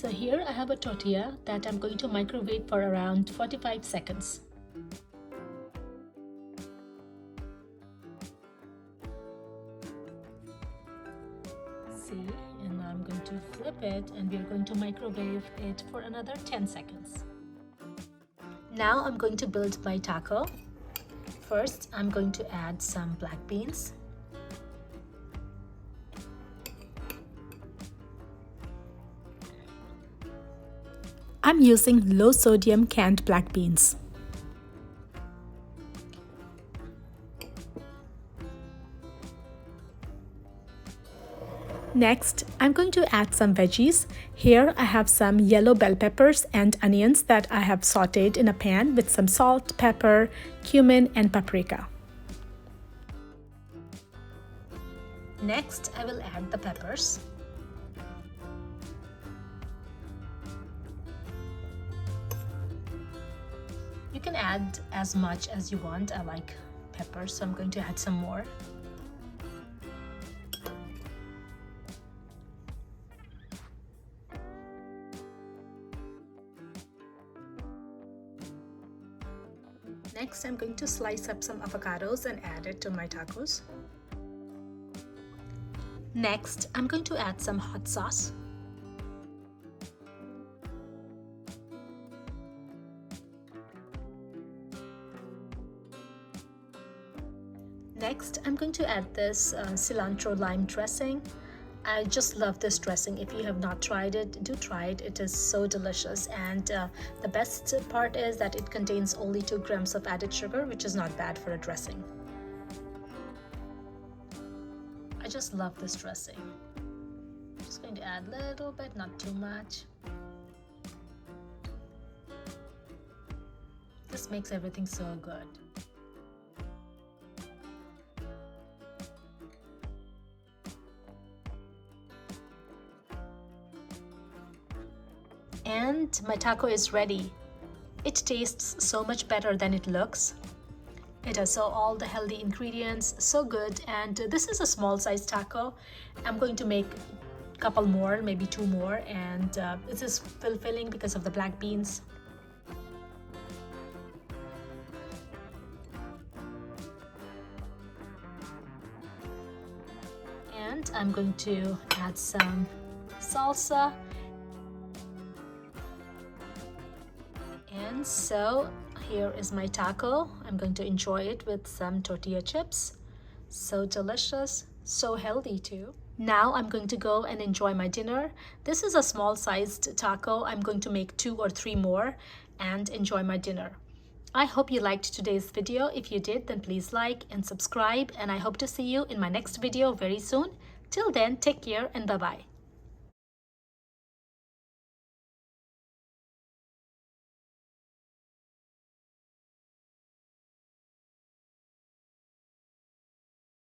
So here I have a tortilla that I'm going to microwave for around 45 seconds. See, and now I'm going to flip it and we're going to microwave it for another 10 seconds. Now I'm going to build my taco. First, I'm going to add some black beans. I'm using low sodium canned black beans. Next, I'm going to add some veggies. Here I have some yellow bell peppers and onions that I have sauteed in a pan with some salt, pepper, cumin, and paprika. Next, I will add the peppers. You can add as much as you want. I like peppers, so I'm going to add some more. Next, I'm going to slice up some avocados and add it to my tacos. Next, I'm going to add some hot sauce. Next, I'm going to add this cilantro lime dressing. I just love this dressing. If you have not tried it, do try it. It is so delicious, and the best part is that it contains only 2 grams of added sugar, which is not bad for a dressing. I just love this dressing. I'm just going to add a little bit, not too much. This makes everything so good. And my taco is ready. It tastes so much better than it looks. It has all the healthy ingredients, so good, and this is a small size taco. I'm going to make a couple more, maybe 2 more, and this is fulfilling because of the black beans. And I'm going to add some salsa. And so here is my taco. I'm going to enjoy it with some tortilla chips. So delicious, so healthy too. Now I'm going to go and enjoy my dinner. This is a small sized taco. I'm going to make 2 or 3 more and enjoy my dinner. I hope you liked today's video. If you did, then please like and subscribe, and I hope to see you in my next video very soon. Till then, take care and bye-bye.